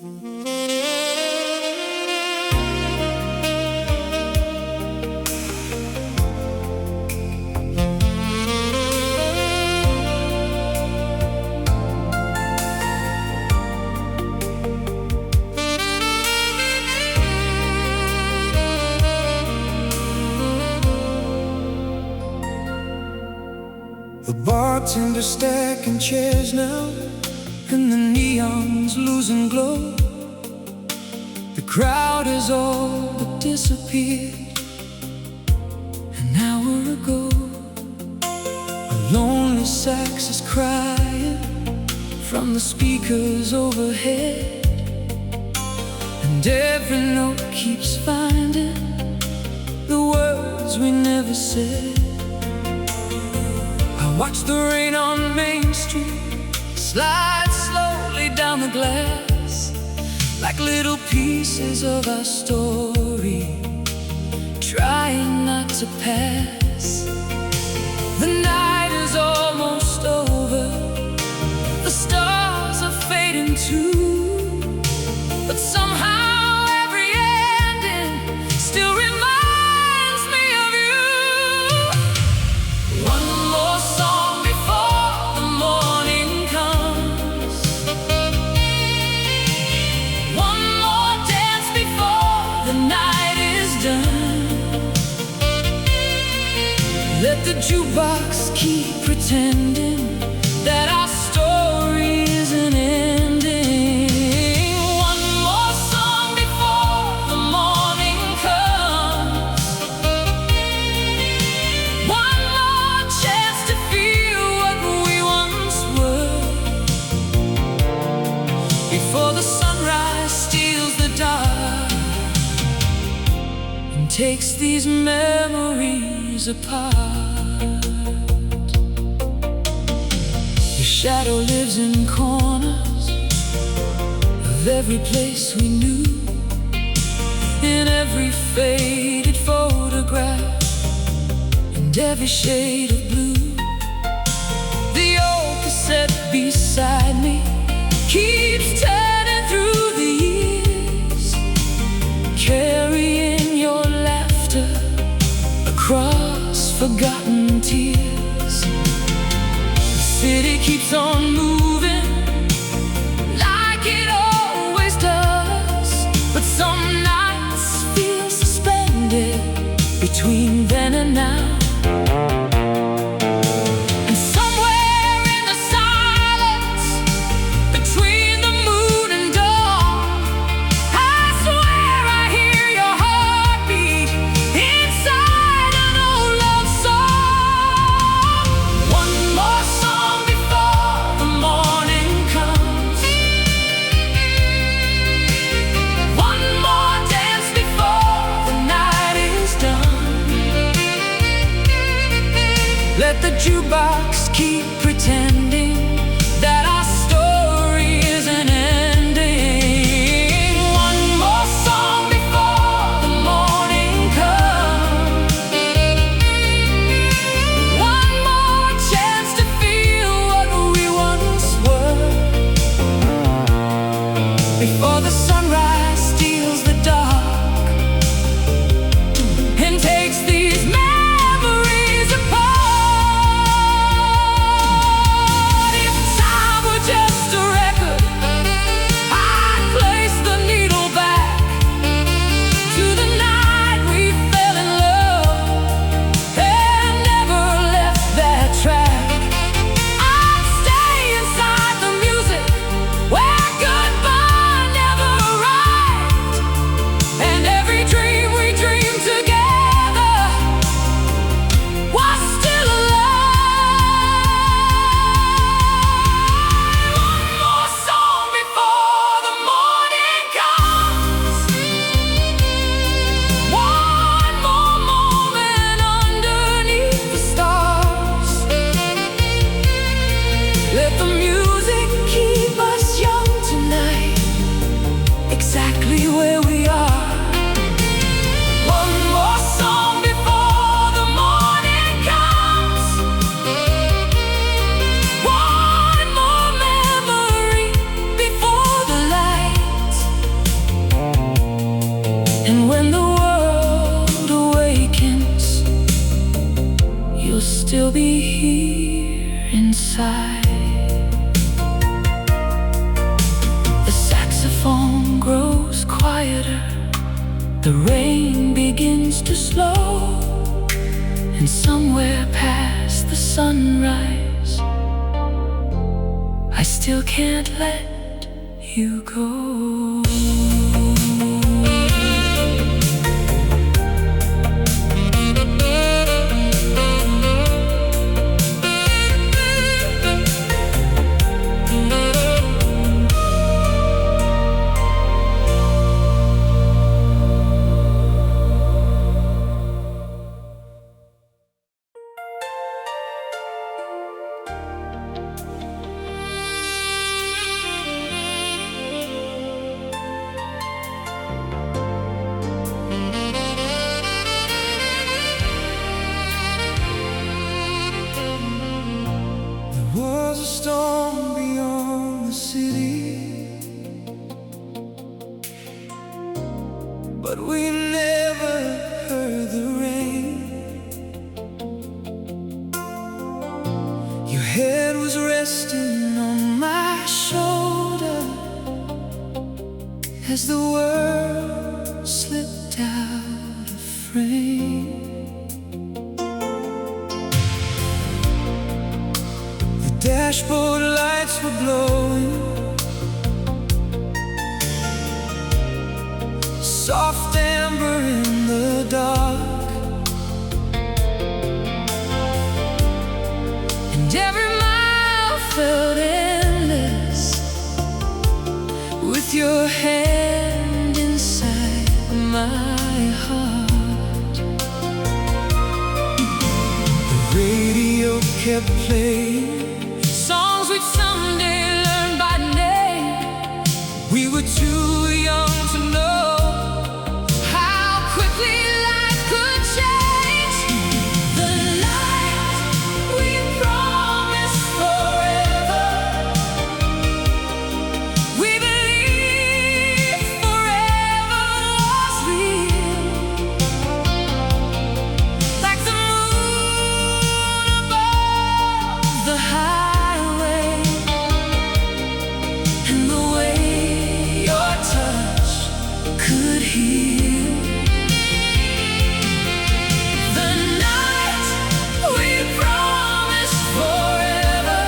The bartender stacking chairs now, and the neon's losing glow. The crowd has all but disappeared an hour ago. A lonely sax is crying from the speakers overhead, and every note keeps finding the words we never said. I watch the rain on Main Street slide slowly down the glass, like little pieces of our story, trying not to pass. The night is almost over, the stars are fading too, but somehow every ending still reminds me of you. One more song before the morning comes, one more dance before the night is done. Let the jukebox keep pretending that our story isn't ending. One more song before the morning comes, one more chance to feel what we once were, before the sunrise steals the dark and takes these memories apart. Your shadow lives in corners of every place we knew, in every faded photograph and every shade of blue. The old cassette beside me keeps turning through the years, carrying your laughter across forgotten tears. The city keeps on moving like it always does, but some nights feel suspended between then and now. And somewhere in the silence between the moon and dawn, I swear I hear your heartbeat inside an old love song. One more song before the still be here inside. The saxophone grows quieter, the rain begins to slow, and somewhere past the sunrise, I still can't let you go. Was a storm beyond the city, but we never heard the rain. Your head was resting on my shoulder as the world slipped out of frame. Dashboard lights were glowing, soft amber in the dark, and every mile felt endless with your hand inside my heart. The radio kept playing songs we'd someday learn by name. We were too young to know how quickly life could change. The night we promised forever, we believed forever was real, like the moon above the high. Could heal. The night we promised forever,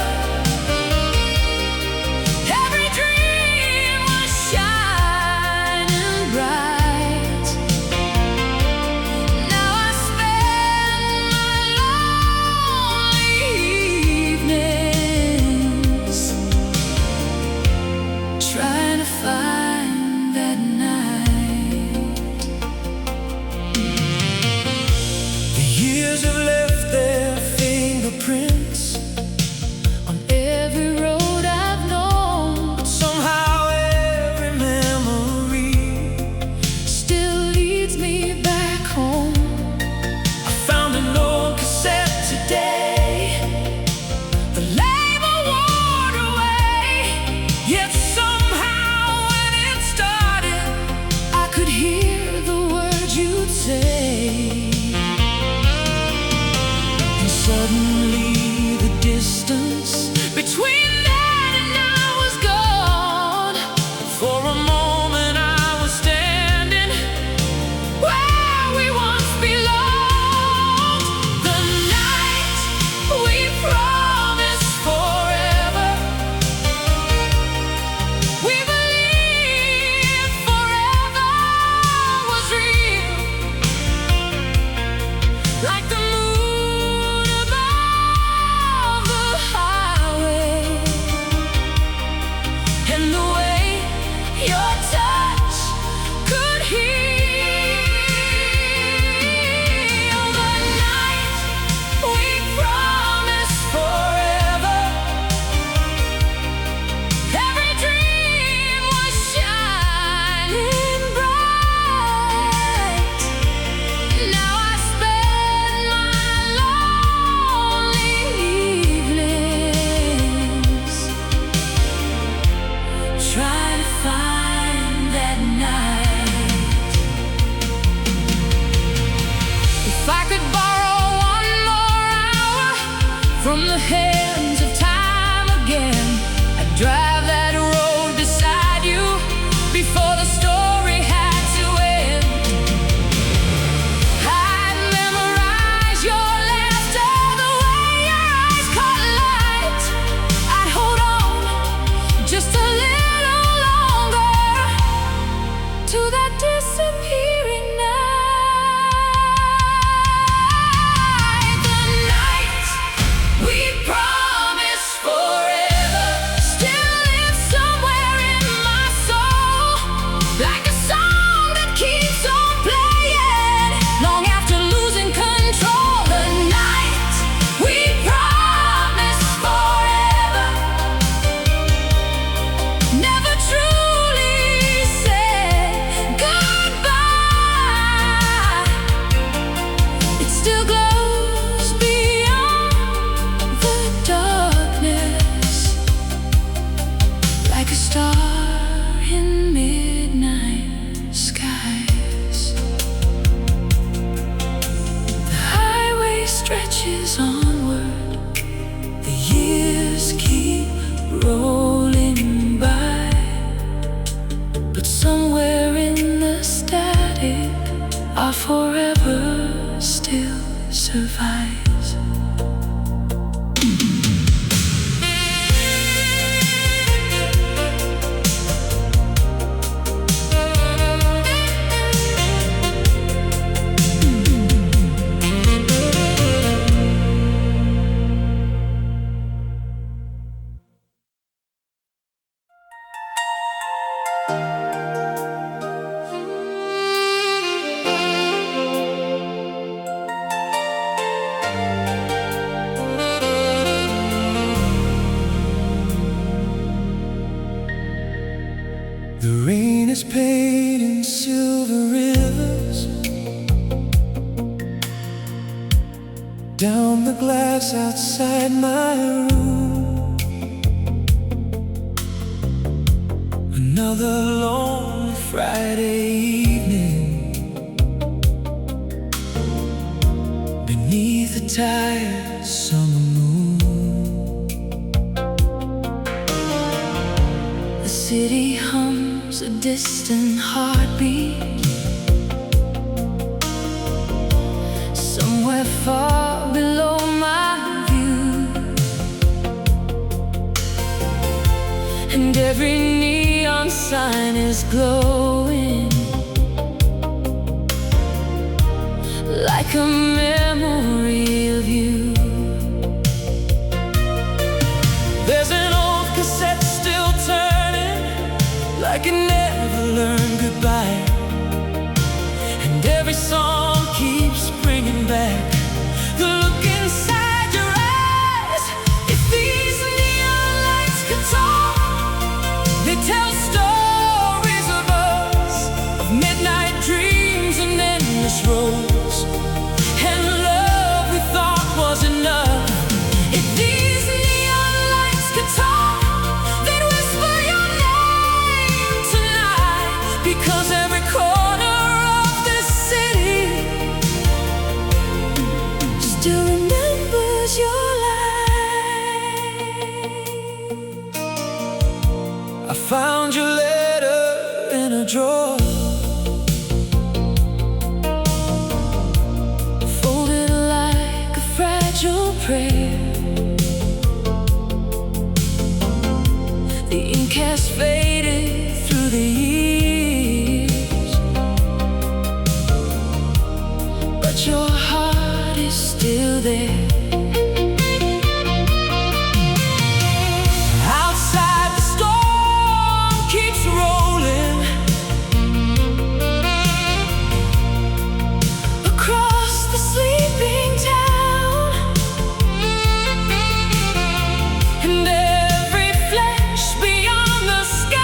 every dream was shining bright. Now I spend my lonely evenings trying to find that night. Have left their fingerprints on every road I've known, but somehow every memory still leads me back home. I found an old cassette today, the label worn away, yet somehow when it started, I could hear the words you'd say. Suddenly the distance between that and now was gone. For a moment I was standing where we once belonged. The night we promised forever, we believed forever was real, like the from the hands of time again. I'd drive that road beside you before the story had to end. I'd memorize your laughter, the way your eyes caught light. I'd hold on just a little longer to that disappearing night. The night we promised forever still lives somewhere in my soul, like a song that keeps on playing long after losing control. The night we promised forever never truly said goodbye. It still glows beyond the darkness, like a star in midnight skies. The highway stretches onward, the years keep rolling by, but somewhere in the static our forever still survives. The rain is paid in silver rivers down the glass outside my room. Another long Friday evening beneath the tired summer moon. The city hums a distant heartbeat, somewhere far below my view, and every neon sign is glowing like a memory of you. There's an old cassette still turning, like it never learned goodbye, and every song keeps bringing back the look inside your eyes. If these neon lights could talk, they tell stories of us, of midnight dreams and endless roads, and love we thought was enough. If these neon lights could talk, they'd whisper your name tonight, because every corner of this city still remembers your light. I found your letter in a drawer, Folded like a fragile prayer. The ink has faded through the years, but your heart is still there. outside the storm keeps rolling, Across the sleeping town, and every flash beyond the sky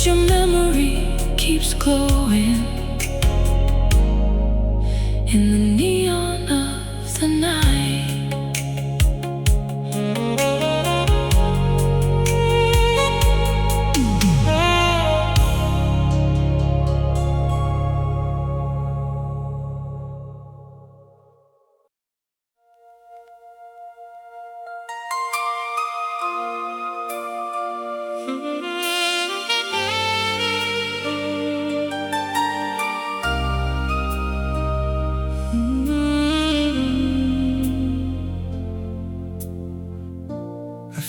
but your memory keeps glowing in the neon of the night.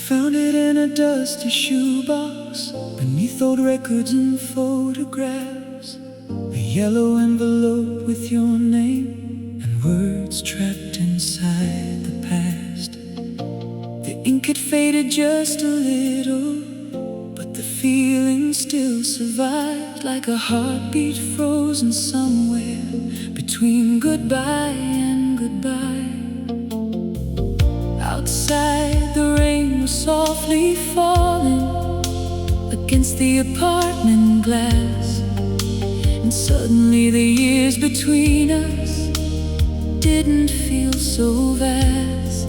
Found it in a dusty shoebox, beneath old records and photographs. A yellow envelope with your name and words trapped inside the past. The ink had faded just a little, but the feeling still survived, like a heartbeat frozen somewhere between goodbye and goodbye. Outside, the rain was softly falling against the apartment glass, and suddenly the years between us didn't feel so vast.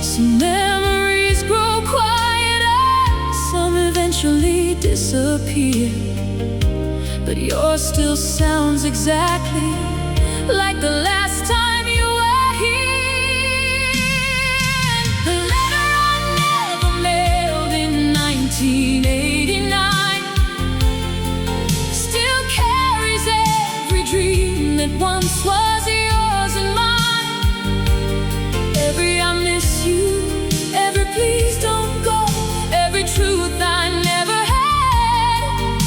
Some memories grow quieter, some eventually disappear, but yours still sounds exactly like the last time. Once was yours and mine. Every I miss you, every please don't go, every truth I never had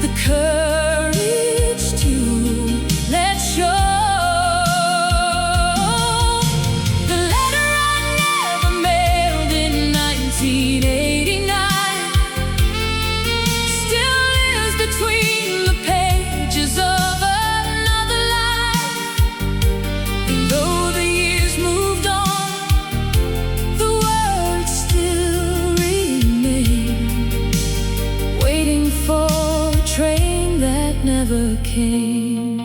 the courage to let show. The letter I never mailed in 1989 still lives between the pages of never came.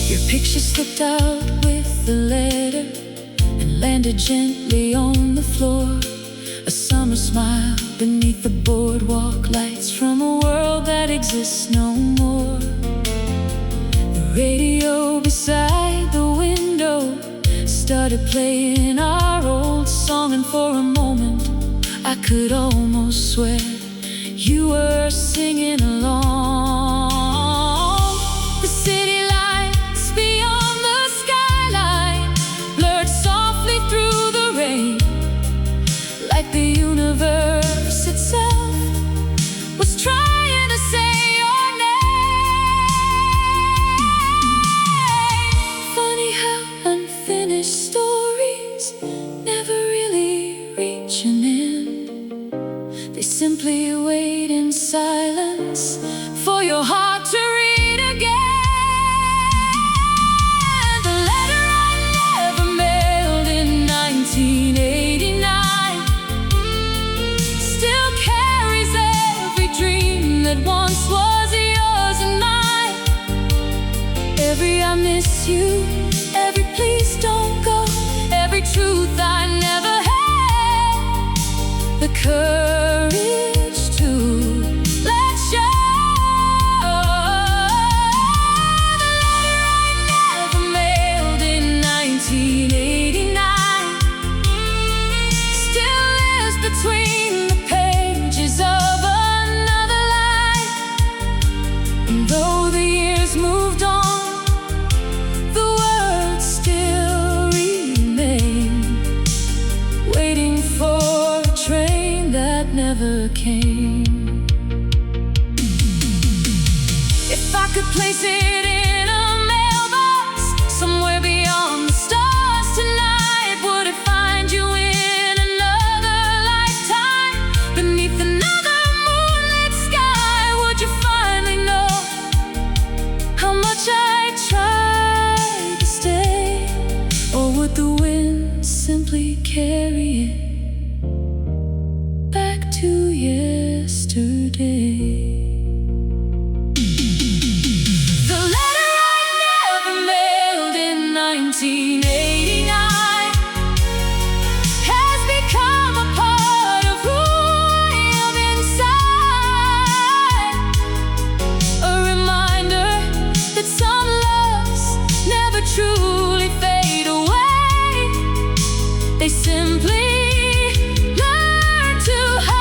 Your picture slipped out with the letter and landed gently on the floor. A summer smile beneath the boardwalk lights from a world that exists no more. The radio beside the window started playing our old song, and for a moment I could almost swear you were singing along. The city lights beyond the skyline blurred softly through the rain, like the universe itself was trying to say your name. Funny how unfinished stories never really reach an end. They simply wait in silence for your heart to read again. The letter I never mailed in 1989 still carries every dream that once was yours and mine. Every I miss you, every please don't go, every truth I never had the courage to let show. The letter I never mailed in 1989 still lives between the pages of another life. And though the years moved on, the words still remain, waiting for a train that never came. If I could place it in a mailbox somewhere beyond the stars tonight, would it find you in another lifetime, beneath another moonlit sky? Would you finally know how much I tried to stay, or would the wind simply carry it yesterday. The letter I never mailed in 1989 has become a part of who I am inside. A reminder that some loves never truly fade away. They simply learn to hide.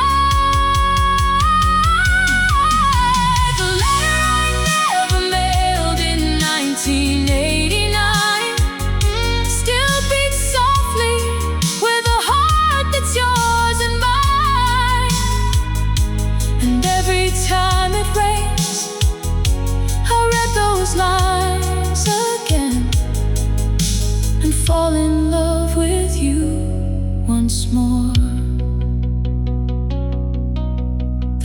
The letter I never mailed in 1989 still beats softly with a heart that's yours and mine. And every time it rains, I read those lines again and fall in love with you once more.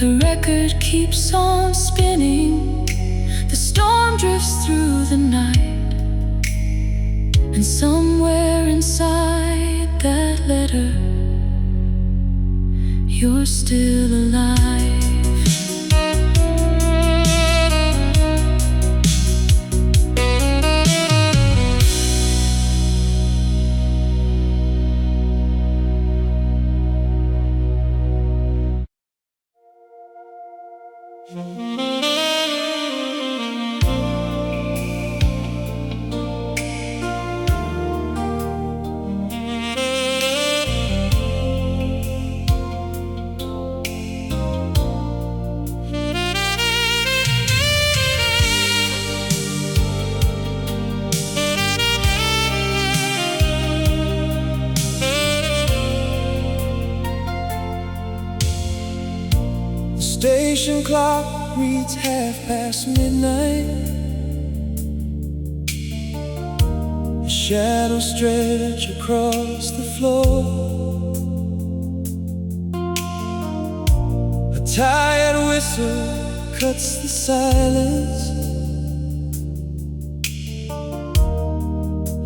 The record keeps on spinning, the storm drifts through the night, and somewhere inside that letter, you're still alive. Station clock reads midnight. Shadows stretch across the floor. A tired whistle cuts the silence,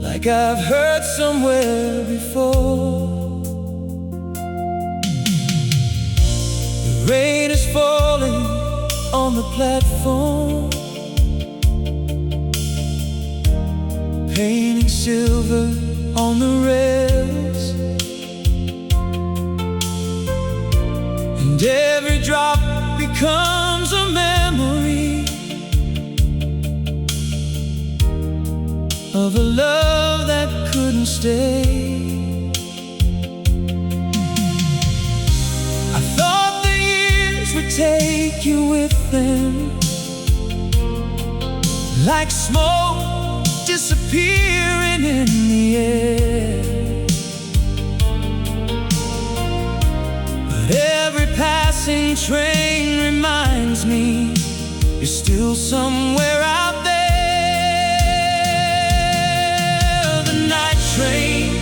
like I've heard somewhere before. The rain is falling on the platform, painting silver on the rails, and every drop becomes a memory of a love that couldn't stay. I thought the years would take you with them, like smoke disappearing in the air. But every passing train reminds me you're still somewhere out there. The night train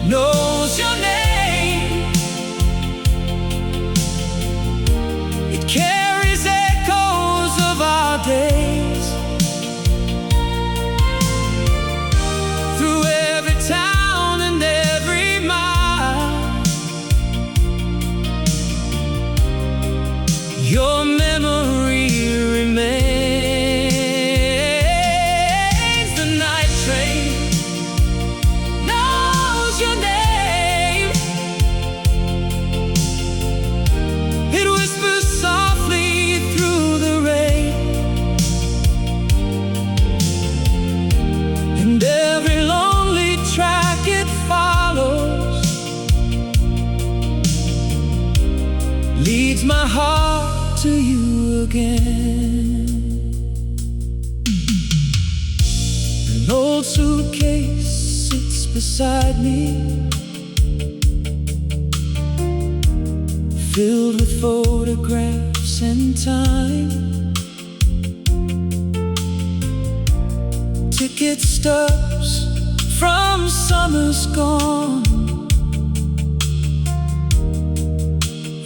knows your name. It carries echoes of our days through every town and every mile. Your memory remains. The night train knows your name. It whispers softly through the rain, and every lonely track it follows leads my heart to you again. An old suitcase sits beside me, filled with photographs and time. Ticket stubs from summers gone,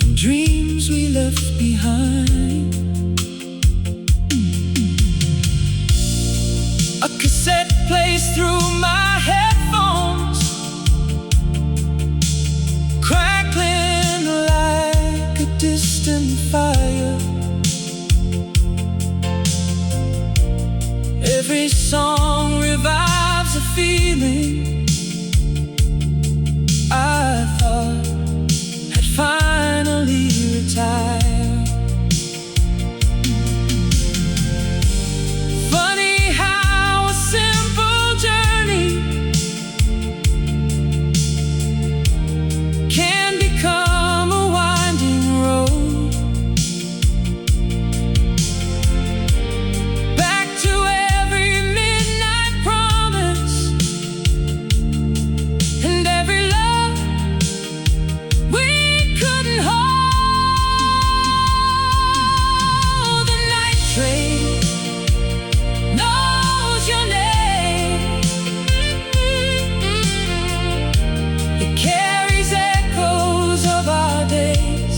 and dreams we left behind. A cassette plays through my headphones, crackling like a distant distant fire. Every song revives a feeling I thought had finally retired. Funny how a simple journey can become a winding road back to every midnight promise and every love we couldn't hold. The night train knows your name. It carries echoes of our days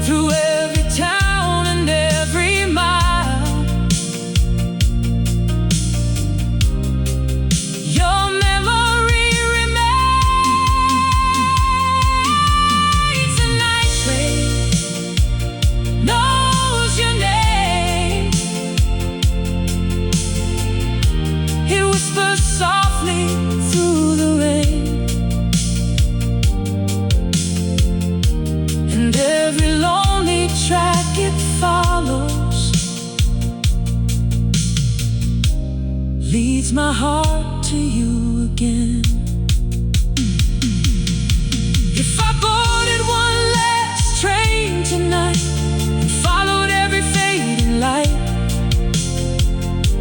through every town and every mile. Your memory remains. The night train knows your name. It whispers softly through the rain, and every lonely track it follows leads my heart to you again. If I boarded one last train tonight and followed every fading light,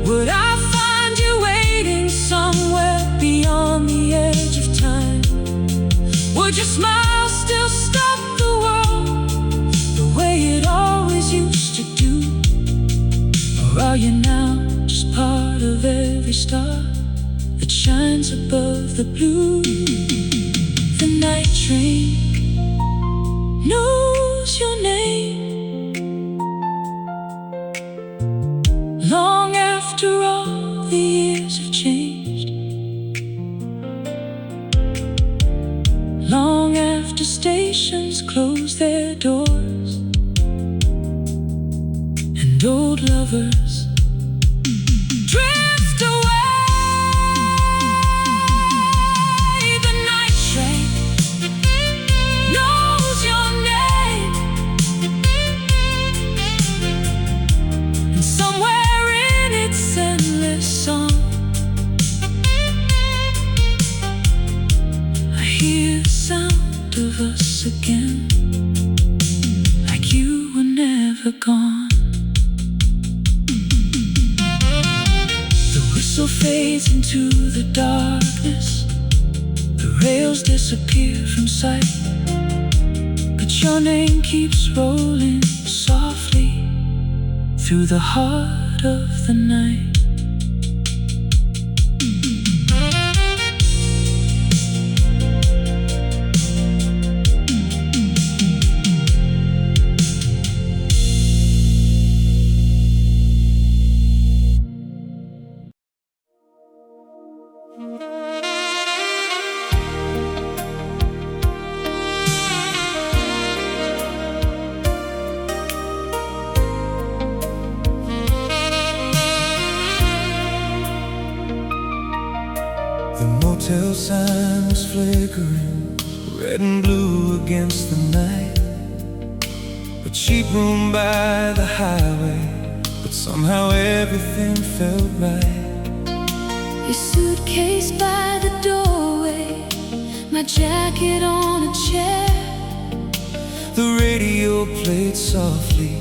would I find you waiting somewhere beyond the edge of time? Would your smile still stop the world the way it always used to do? Or are you now just part of every star that shines above the blue? The night train knows your name. Long after all the years have changed, long after stations close their doors and old lovers drift away, the night train knows your name. And somewhere in its endless song, I hear the sound of us again, like you were never gone. The whistle fades into the darkness, the rails disappear from sight, but your name keeps rolling softly through the heart of the night. The motel sign was flickering, red and blue against the night. A cheap room by the highway, but somehow everything felt right. Your suitcase by the doorway, my jacket on a chair. The radio played softly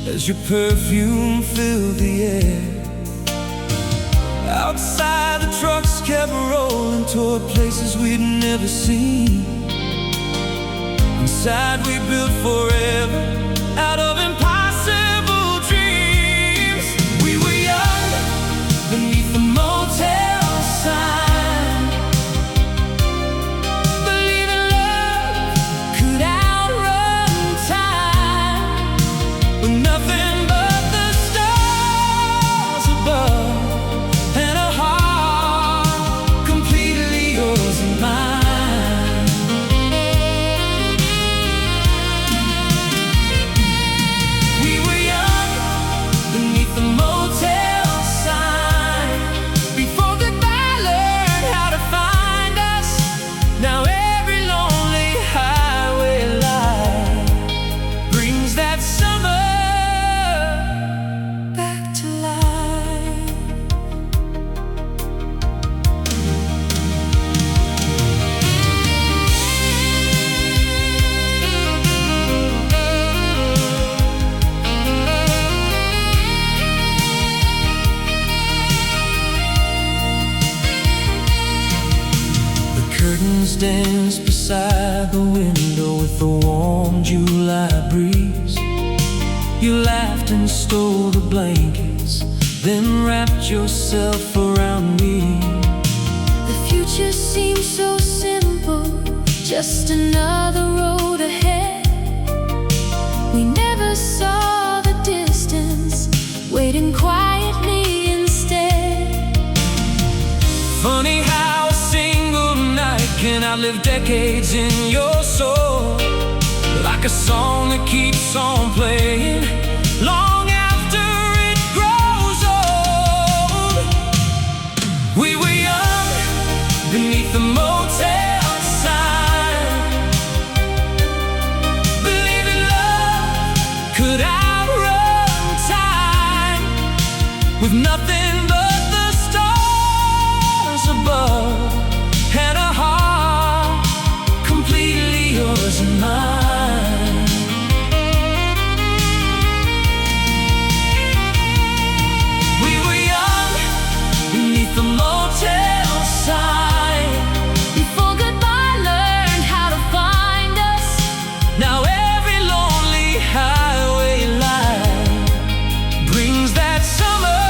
as your perfume filled the air. Outside the trucks kept rolling toward places we'd never seen. Inside we built forever out of impossible dreams. We were young beneath the motel sign, believing love could outrun time, with nothing but the stars above and a heart completely yours and mine. stands beside the window with the warm July breeze. You laughed and stole the blankets, then wrapped yourself around me. The future seems so simple, just another road ahead. We never saw the distance, waiting quietly instead. Funny how a single night can outlive decades in your soul, like a song that keeps on playing long after it grows old. We were young beneath the motel sign, believing love could outrun time, with nothing but the stars above and a heart completely yours and mine. The motel sign, before goodbye learned how to find us. now every lonely highway line brings that summer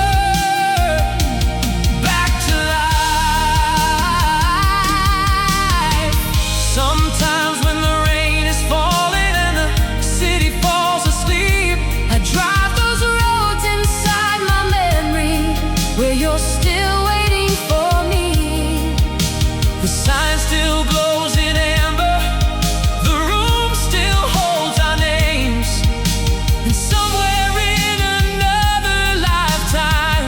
back to life. Sometimes when the rain is falling and the city falls asleep, I drive those roads inside my memory, where you're still waiting for me. the sign still glows in amber, the room still holds our names, and somewhere in another lifetime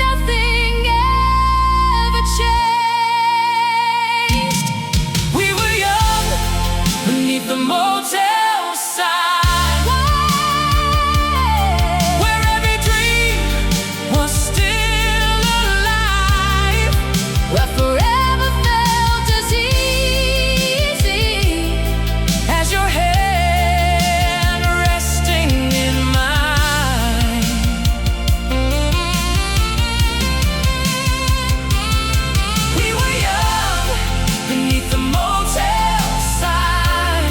Nothing ever changed. we were young beneath the motel sign, where every dream was still alive. Where forever felt as easy As your hand resting in mine, we were young beneath the motel sign.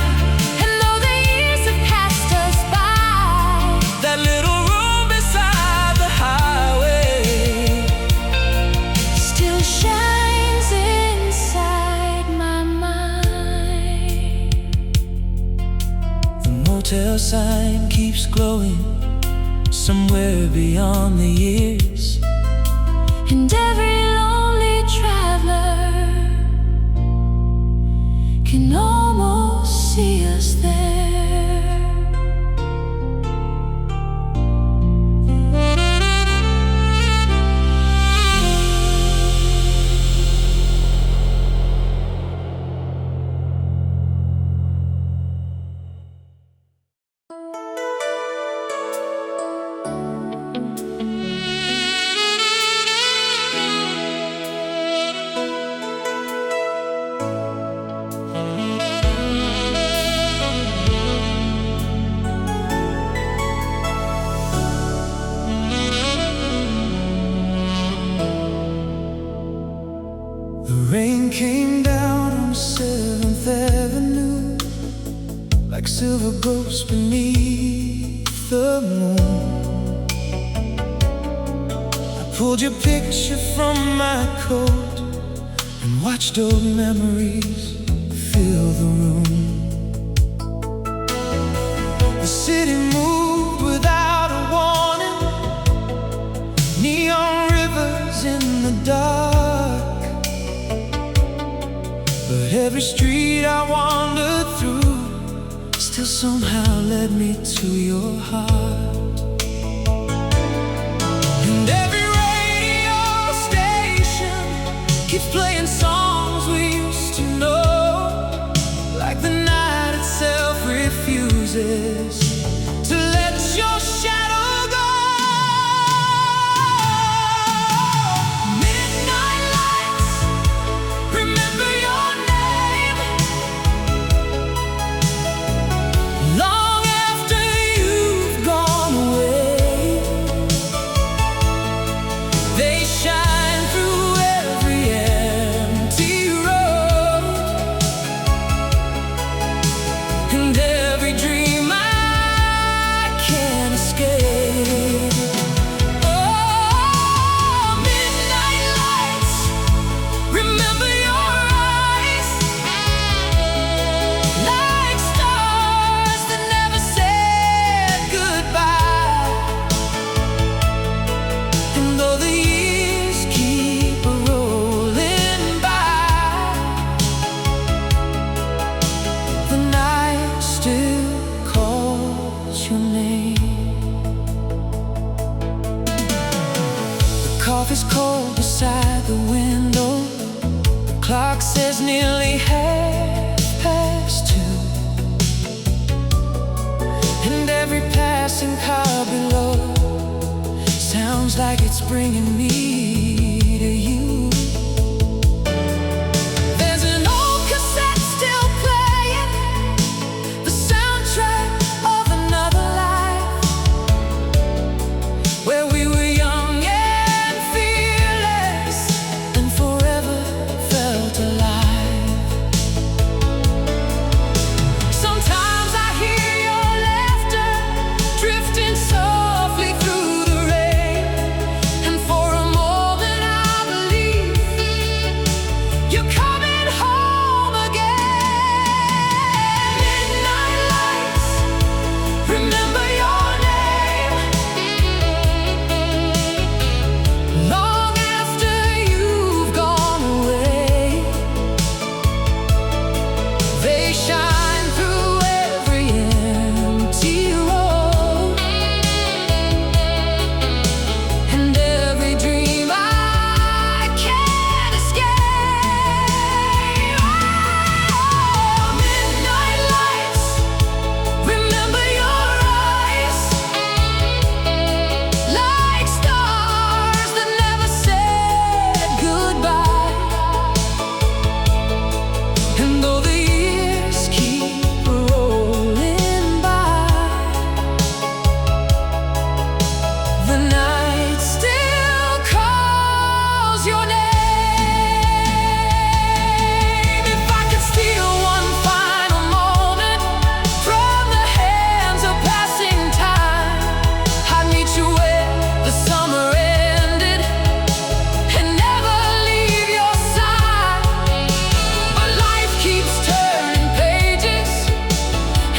and though the years have passed us by, That little room beside the highway still shines inside my mind. the motel sign keeps glowing somewhere beyond the years. And every lonely traveler can almost see us there. The rain came down on 7th Avenue like silver ghosts beneath the moon. I pulled your picture from my coat and watched old memories fill the room. The city moved without a warning, neon rivers in the dark. But every street I wandered through still somehow led me to your heart. And every radio station keeps playing songs we used to know, like the night itself refuses to let your shadow go. Midnight lights, remember your name. Long after you've gone away, they shine through every air scarf is cold beside the window. The clock says nearly 2:30. And every passing car below sounds like it's bringing me to you. There's an old cassette still playing, the soundtrack of another life, where we were young and fearless and forever felt alive. Sometimes I hear your laughter drifting softly through the rain, and for a moment I believe you're coming home again. Midnight lights, remember your name. Long after you've gone away, they shine through every empty road and every dream I can't escape. Oh, midnight lights, remember your eyes, like stars that never said goodbye. And though the years keep rolling by, the night still calls your name. If I could steal one final moment from the hands of passing time, I'd meet you where the summer ended and never leave your side. But life keeps turning pages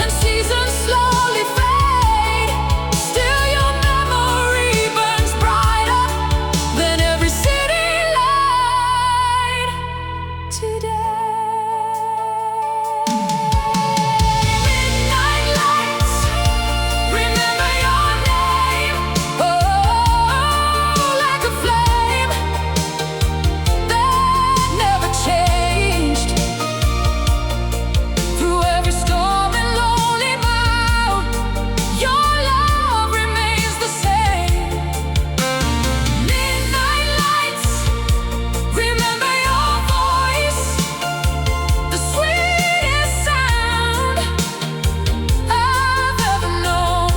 and seasons slowly fade. Still your memory burns brighter than every city light today. Midnight lights, remember your name. Oh, like a flame that never changed. Through every storm and lonely mile, your love remains the same. Midnight lights, remember your voice, the sweetest sound I've ever known.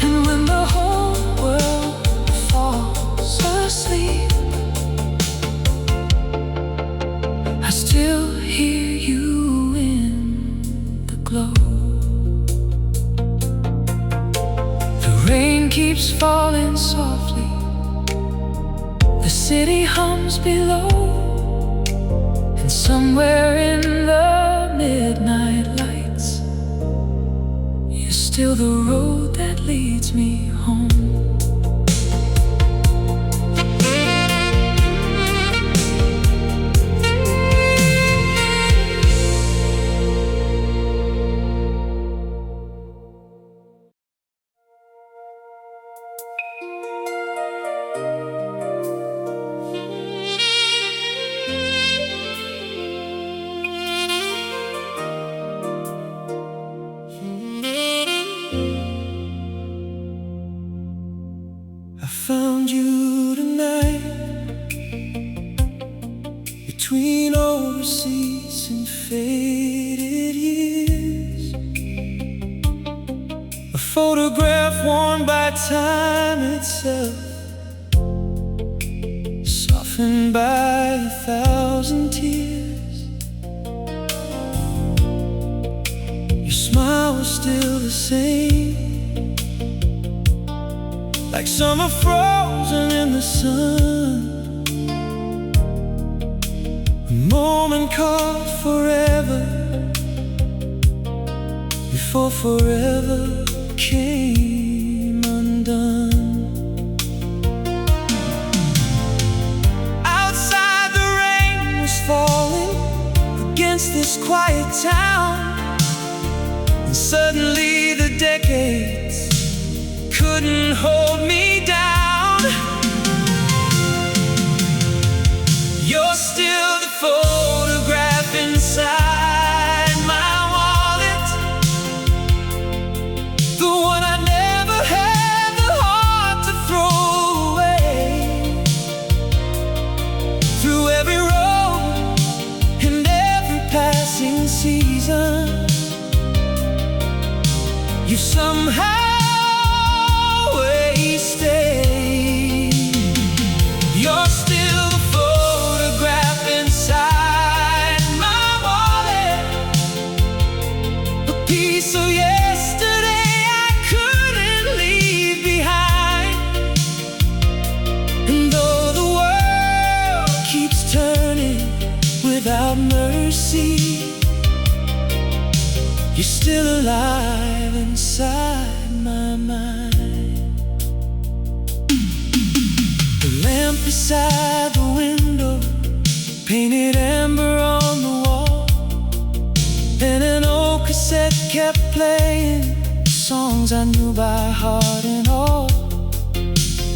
And when the whole world falls asleep, I still hear you in the glow. The rain keeps falling softly, the city hums below, and somewhere in the midnight lights, you're still the road that leads me home. I found you tonight between overseas and faded years, a photograph worn by time itself, softened by 1,000 tears. Your smile was still the same, like summer frozen in the sun. A moment caught forever before forever came undone. Outside the rain was falling against this quiet town, Suddenly the decades couldn't hold me down. passing season, you somehow wasted. You're still the photograph inside my wallet, a piece of yesterday I couldn't leave behind. And though the world keeps turning without mercy, you're still alive inside my mind. The lamp beside the window, painted amber on the wall, and an old cassette kept playing songs I knew by heart and all.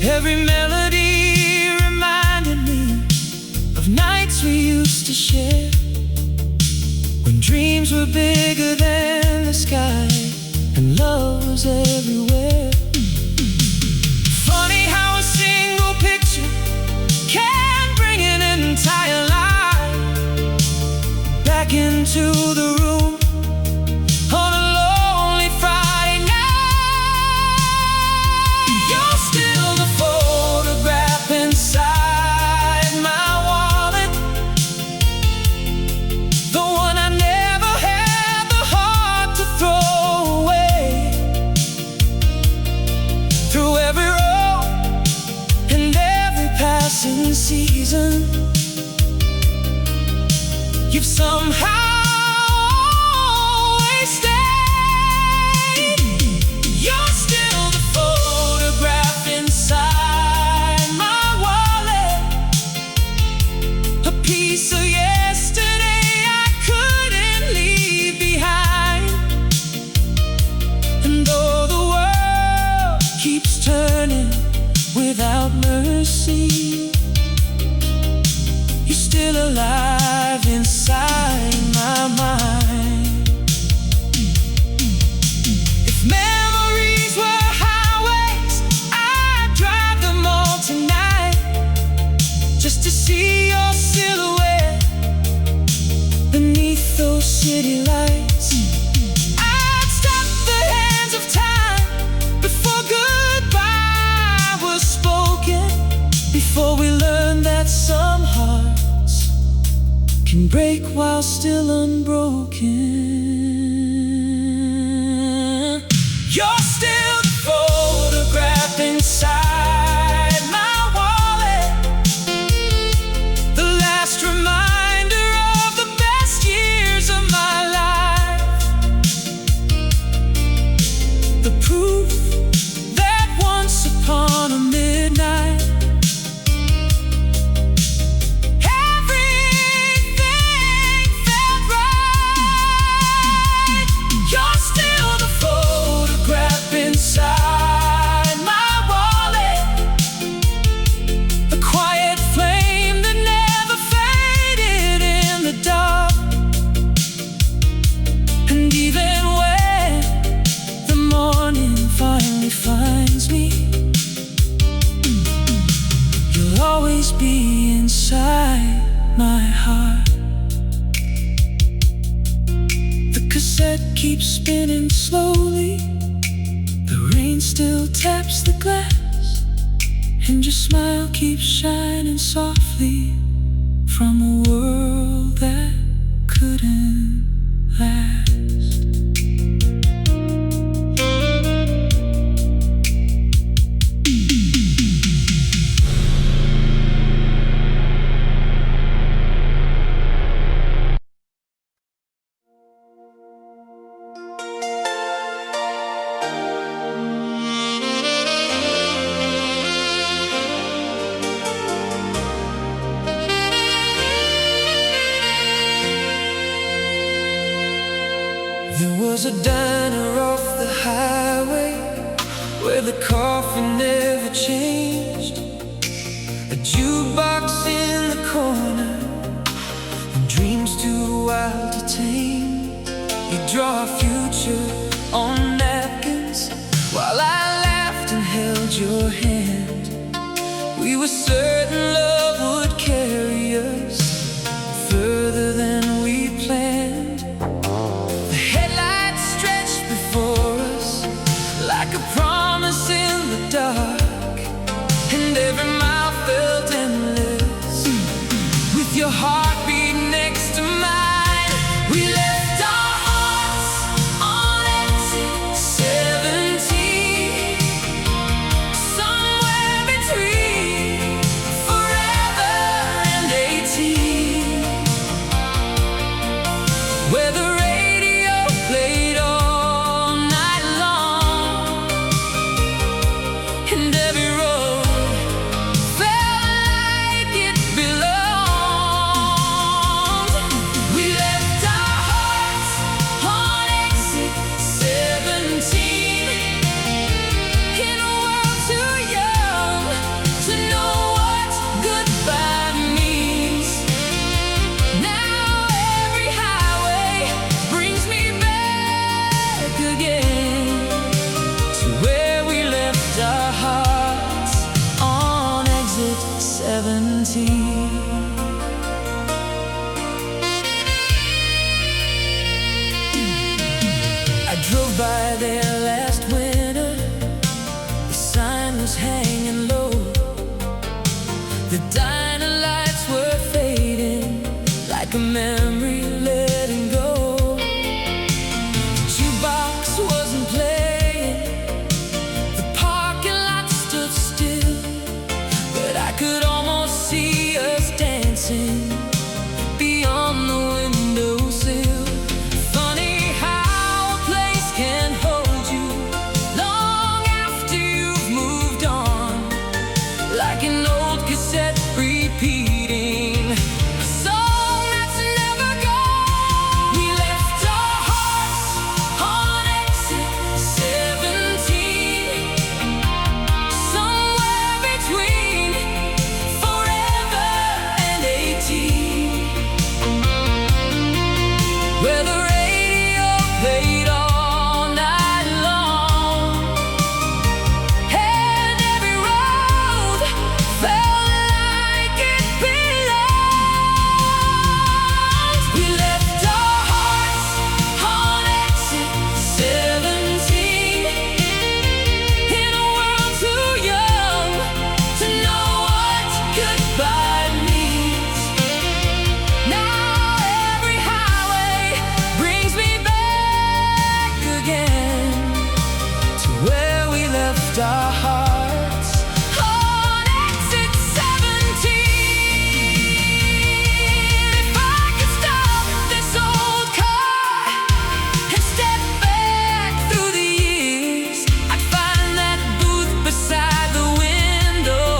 Every melody reminded me of nights we used to share, when dreams were bigger than the sky and love was everywhere. Funny how a single picture can bring an entire life back into the room on a lonely Friday night. You're still the photograph inside my wallet, the one I never had the heart to throw away. Through every road and every passing season, you've somehow always stayed. You're still the photograph inside my wallet, a piece of yesterday I couldn't leave behind. And though the world keeps turning without mercy, you're still alive inside my mind. If memories were highways, I'd drive them all tonight, just to see your silhouette beneath those city lights. I'd stop the hands of time before goodbye was spoken, before we learned that some hearts can break while still unbroken. You're still the photograph inside my wallet, the last reminder of the best years of my life, the proof that once upon a midnight everything felt right. You're still the photograph inside my wallet, a quiet flame that never faded in the dark. And even when the morning finally finds me, you'll always be inside my heart. The cassette keeps spinning slowly, the rain still taps the glass, and your smile keeps shining softly from a world that couldn't last. There was a diner off the highway where the coffee never changed, a jukebox in the corner, and dreams too wild to tame. You draw a future on napkins while I laughed and held your hand. We were certain love would carry us further than we planned. by there last winter. The sign was hanging low. The diner lights were fading like a memory letting go. The jukebox wasn't playing. The parking lot stood still, but I could almost see us dancing beyond the windowsill. Funny how a place can hold you long after you've moved on, like an old cassette repeating a song that's never gone. We left our hearts on exit 17, somewhere between forever and 18, where the radio played all night long, and every road felt like it belonged. We left our hearts on exit 17, in a world too young to know what goodbye means. Now every highway brings me back again to where we left our hearts on exit 17. If I could stop this old car and step back through the years, I'd find that booth beside the window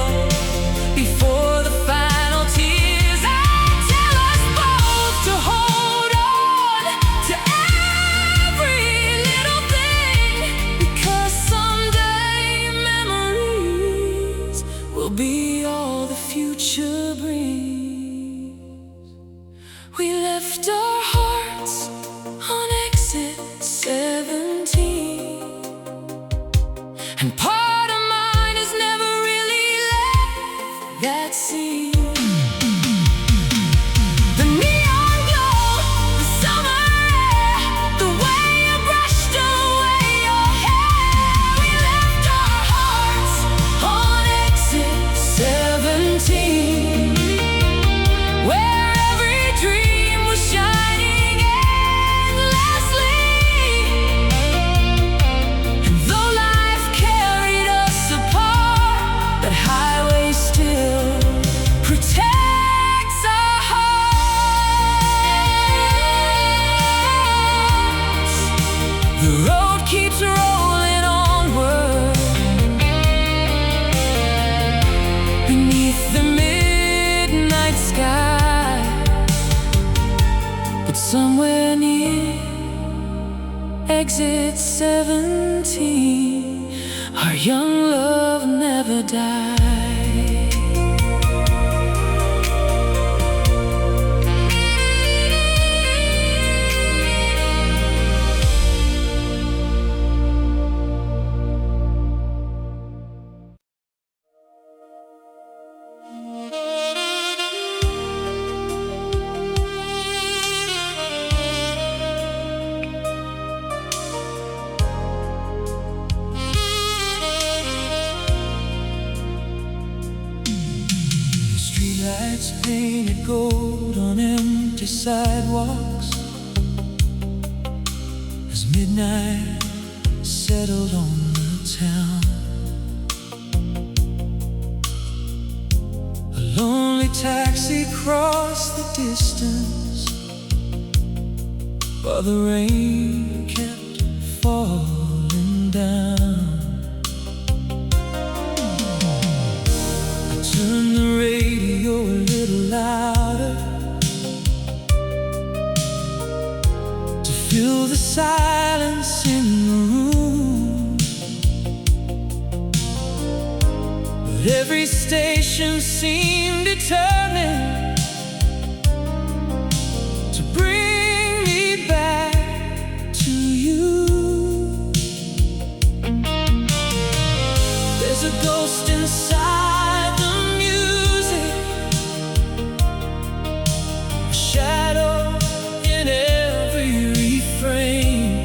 before the final tears. I'd tell us both to hold on to every little thing, because someday memories will be all the future brings. We left our hearts on exit 17, and part of mine has never really left that scene. The neon glow, the summer air, the way you brushed away your hair. We left our hearts on exit 17, where every dream was shining endlessly. And though life carried us apart, that highway still protects our hearts. The road keeps rolling onward beneath the midnight sky, but somewhere near exit 17, our young love never died. The streetlights painted gold on empty sidewalks as midnight settled on the town. A lonely taxi crossed the distance while the rain kept falling down. I turned the radio a little louder to fill the silence in the room, but every station seemed determined to bring me back to you. There's a ghost inside the music, a shadow in every refrain.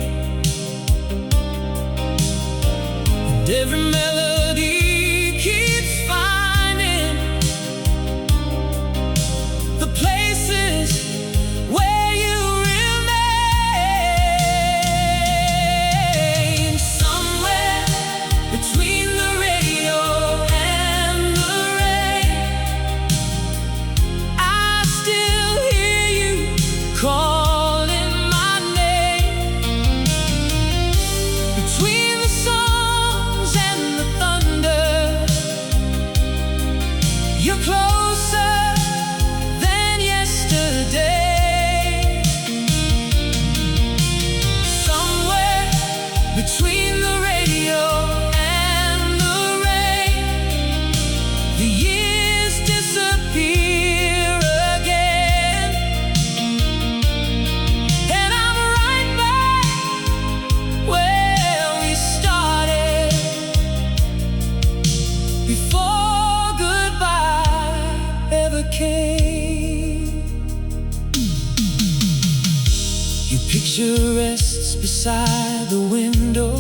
Your picture rests beside the window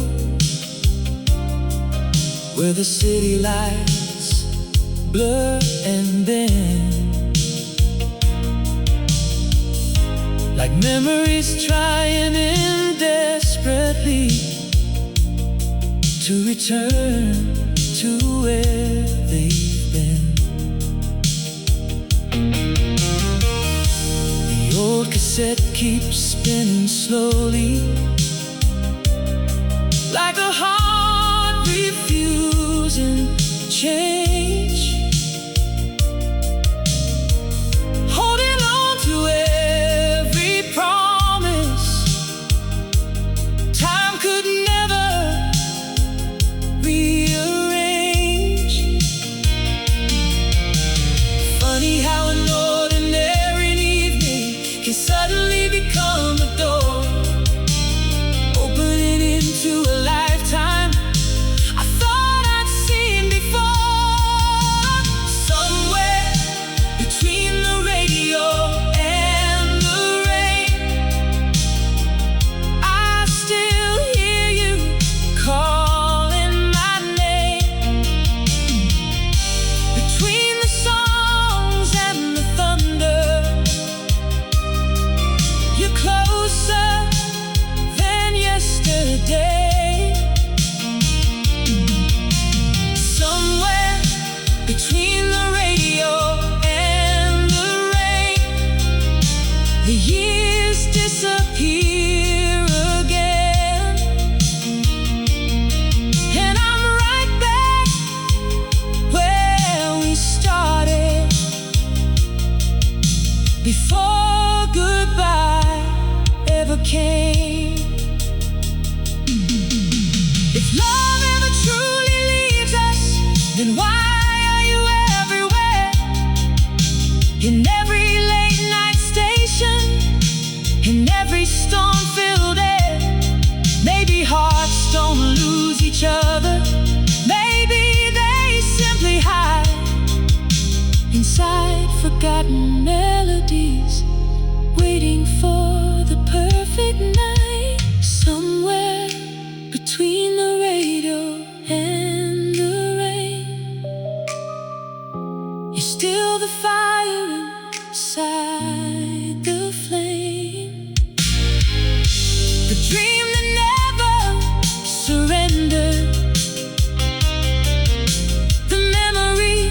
where the city lights blur, and then like memories trying in desperately to return to where they've been. The old cassette keeps spinning slowly, like a heart refusing change, holding on to every promise time could never rearrange. Funny how an ordinary evening can suddenly become a door opening into a lifetime I thought I'd seen before. Somewhere between the radio and the rain, I still hear you calling my name. Between the songs and the thunder, you're closer than yesterday. Somewhere between the radio and the rain, the years disappear again, and I'm right back where we started before goodbye ever came. If love ever truly leaves us, then why are you everywhere? In every late night station, in every storm-filled air. Maybe hearts don't lose each other, maybe they simply hide inside forgotten melodies, waiting for the perfect night. Somewhere between the radio and the rain, you're still the fire inside the flame, the dream that never surrendered, the memory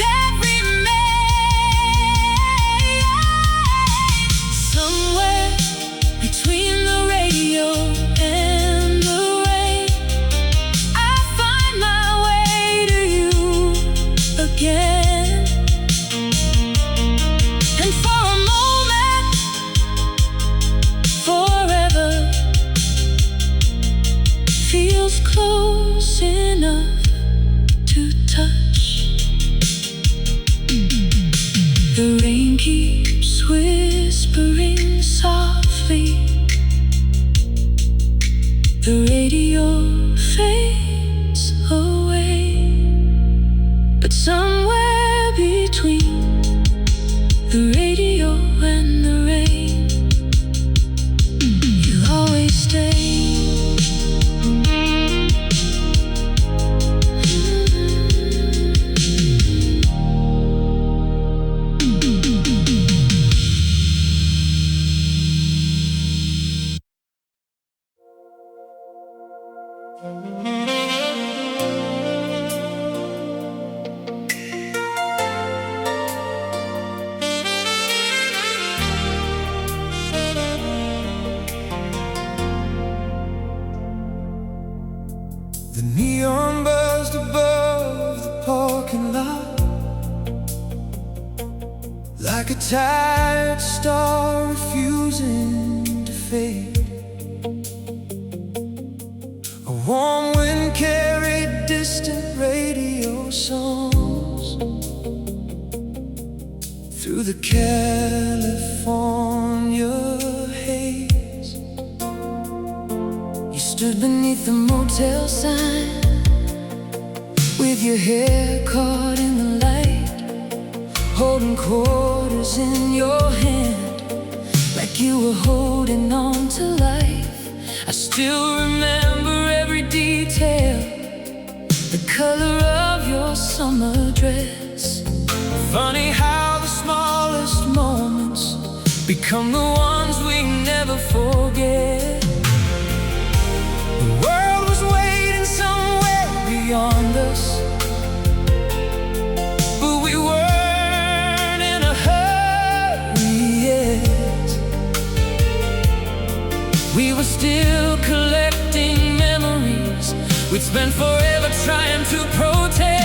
that remains. Somewhere between the radio and the rain, I find my way to you again. And for a moment, forever feels close enough to touch. The rain keeps whispering softly, the radio fades away, but somewhere between the radio and the rain, you'll always stay. The neon buzzed above the parking lot, like a tired star refusing to fade. A warm wind carried distant radio songs through the California haze. You stood beneath the motel sign with your hair caught in the light, holding quarters in your hand, like like you were holding on to life. I still remember every detail, the color of your summer dress. Funny how the smallest moments become the ones we never forget. The world was waiting somewhere beyond us, but we weren't in a hurry yet. We were still collecting memories we'd spent forever trying to protect.